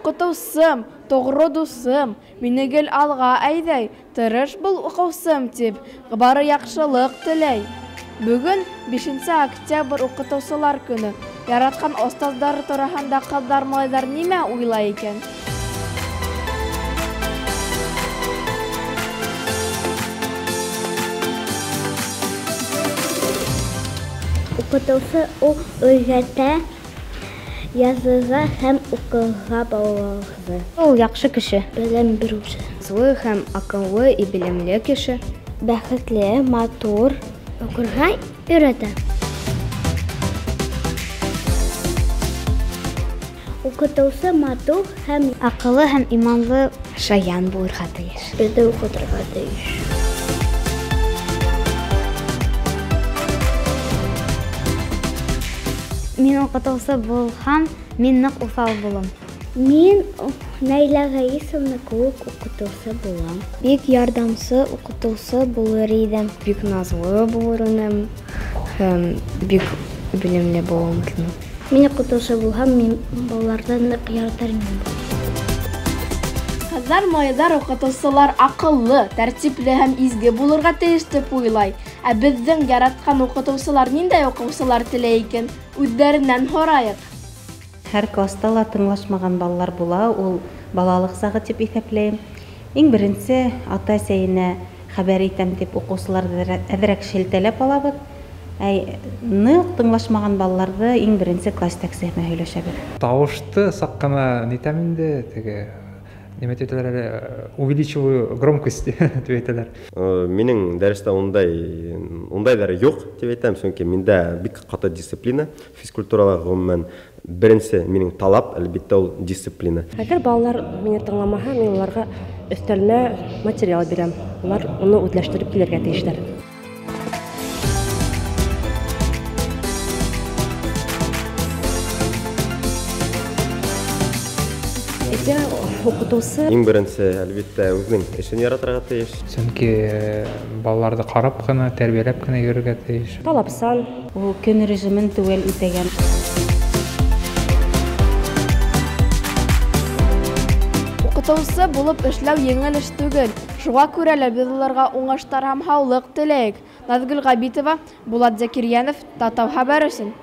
Укытыусым, тоғры дусым, мине гел алға әйдәй, тырыш был уҡыусым тип, бары яҡшылыҡ теләй. Бөгөн 5 октябрь уҡытыусылар көнө. Яратҡан остаздар тураһында ҡыҙҙар-малайҙар нимә уйлай икән? Уҡытыусы ул өйрәтә язырға һәм уҡырға балаларҙы. Ул яҡшы кеше. Белем биреүсе. Злы һәм аҡыллы и белемле кеше. Бәхетле, матур, уҡырға өйрәтә. Уҡытыусы матур һәм Аҡыллы һәм иманлы шаян булырға тейеш. беҙҙе уҡытырға тейеш. Мин уҡытыусы булһам, мин ныҡ уҫал булам. Мин Наиля Раисовна кеүек уҡытыусы булам. Бик ярдәмсе уҡытыусы булыр идем. Бик назлы булыр инем һәм бик белемле булам кеүек. Мин уҡытыусы булһам, мин балаларҙы ныҡ яратыр инем. Ҡыҙҙар-малайҙар уҡытыусылар аҡыллы, тәртипле һәм изге булырға тейеш тип уйлай. Ә беҙҙең яратҡан уҡытыусылар ниндәй уҡыусылар теләй икән? Үҙҙәренән һорайыҡ. Һәр класста ла тыңлашмаған балалар була, ул балалыҡ сағы тип иҫәпләйем. Иң беренсе ата-әсәйенә хәбәр итәм дип уҡыусыларҙы әҙерәк шелтәләп алабыҙ. Ныҡ тыңлашмаған балаларҙы иң беренсе класс тәксеһенә һөйләшәбеҙ. Тауышты саҡ ҡына нитәм инде, теге нимә әйтәләр әле, увеличиваю громкость дип әйтәләр. Минең дәрестә ундайҙар юҡ дип әйтәм, сөнки миндә бик ҡаты дисциплина, физкультурала ғөмүмән беренсе минең талап, әлбиттә ул дисциплина. Әгәр балалар мине тыңламаһа, мин уларға өҫтәлмә материал бирәм. Улар уны үҙләштереп килергә тейештәр. Уҡытыусы Иң беренсе, әлбиттә, үҙенең эшен яратырға тейеш. Сөнки балаларҙы ҡарап ҡына, тәрбиәләп кенә йөрөргә тейеш. талапсан, Ул көн режимен түгел үтәгән. Уҡытыусы булып эшләү еңел эш түгел. Шуға күрә лә беҙ уларға уңыштар һәм һаулыҡ теләйек. Наҙгөл Ғәбитова, Булат Зәкирйәнов, Татау хәбәр өсөн.